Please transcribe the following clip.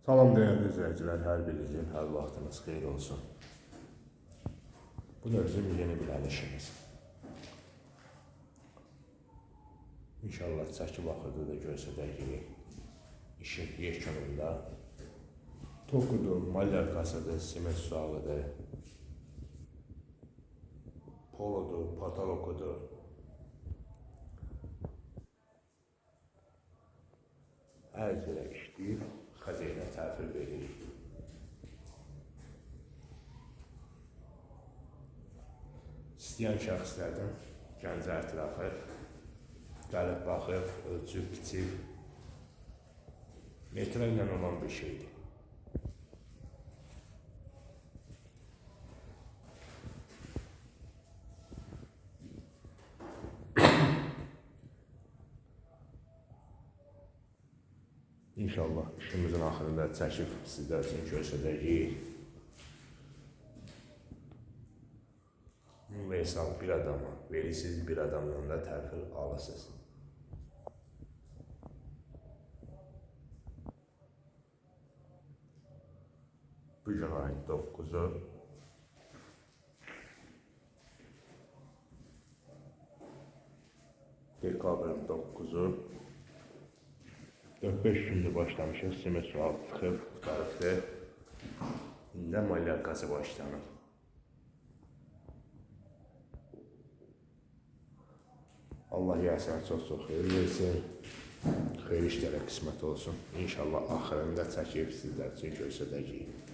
Salam değerli izleyiciler, her birinizin her vaxtınız xeyir olsun. Bu da bizim yeni bir əlişimiz. İnşallah çəki vaxtında da göstərəcəyik. İşin yekununda tokudur, malyarkasıdır, siment sualıdır, polodur, patalokudur. Hər üzrə işləyib, xəzinə təhvil veririk. İstəyən şəxslərdən Gəncə ətrafı gəlib baxıb, ölçüb, biçib, metrə ilə olan bir şeydir. İnşallah işimizin axırında çəkib sizlər üçün göstərəcəyik. Universal bir adama verirsiniz, bir adamdan da təhvil alırsınız. Bugün ayın 9'u. Dekabrın 9'u. 4-5 gündür başlamışız. Siment sual çıxıb, qutarıbdır. İndi malyarkası başlanır. Allah yəsən çox xeyir versin. Xeyir işlərə qismət olsun. İnşallah axırında çəkib sizlər üçün göstərəcəyik.